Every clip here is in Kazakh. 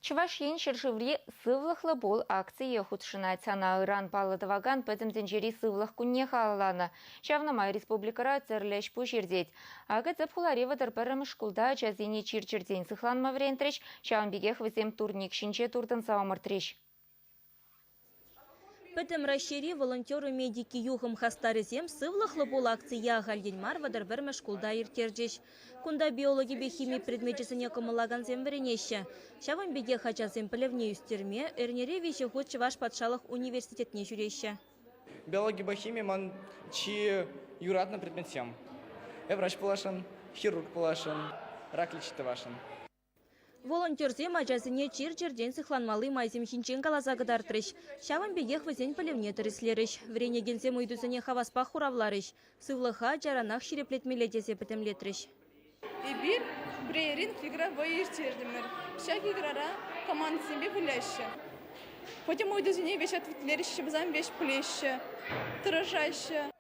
Чувашин шыршыври сывлыхлы бол акция худшынать сана Иран палытываган пөтімтінжері сывлых күнне қалаланы. Шавнамай республикара церлеш пушердет. Ағы цепхулари вадырпырым шкулда жазини чирчерден сыхланма врентреш, шавнбегех візем турник шинче турдын саумыртреш. Пәтім расшири волонтеры медики юхым хастарызем сывлықлы бол акция ғалденмар вадырбір шкулда ертердеш. Кунда биологи бехими предметчесіне кымылаган земверенеші. Шавын беге хачазем пілевне үстерме, әрнере веші ход Чуваш патшалық университетіне жүреші. Биологи бахимия ман чи юратна предметсем. Врач полашын, хирург полашын, рак лечит вашын. Волонтерзем ажазыне чир-чирден сыхланмалы майзем хинчен калазагыдартрыш. Шавын бегех візен пілевне тіріслеріш. Врене гензем уйдузыне хаваспа хуравларыш. Сывлыха жаранах ширеплетмелетесе пітімлетріш. Bir bireyin figura bayırtırdılar. Şak figurara komand себе пуляще. Потім уйдузыне веш ответлеріще, бізам веш пуляще, тырыжаще.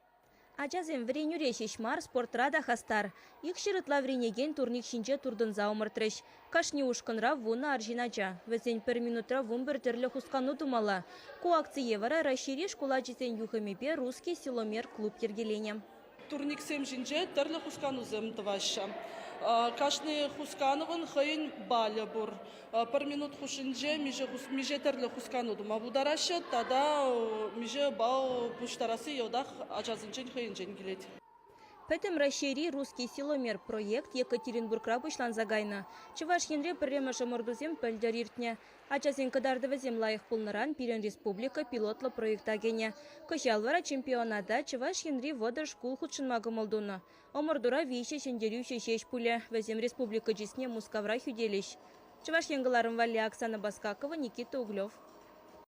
Ачазем вренюре шешмар спортрада хастар. Их шырытла вренеген турник шинче турдын заумыртрыш. Кашни ушкынра вуна аржинача. Везен пер минутра вун бір тірлі хускану думала. Ку акция вара расшири школа жесен юхамепе русский силомер клуб тергелене. Турник сем жинже тірлі хускану земтваша. Кашни хускановын хыйын баля бур. Пер минут хушинже меже тірлі хускану дума бударашы, тада меже бау пуштарасы йодах ачазынчен хыйын жен келет. Пәтім расшири русский силомер проект Екатеринбургра бұшлан загайны. Чуваш енре пірремі жымырдузем пөлдер иртне. Ачазен кыдардывызем лайық пулныран Пирен Республика пилотлы проекта гене. Кышалвара чемпионада Чуваш енре водыр шкул худшынмағы молдуны. Омырдура вейші шендерюші шеш пуле. Вазем Республика жесне мускавра хюделеш. Чуваш енгыларым Валли Оксана Баскакова, Никита Углев.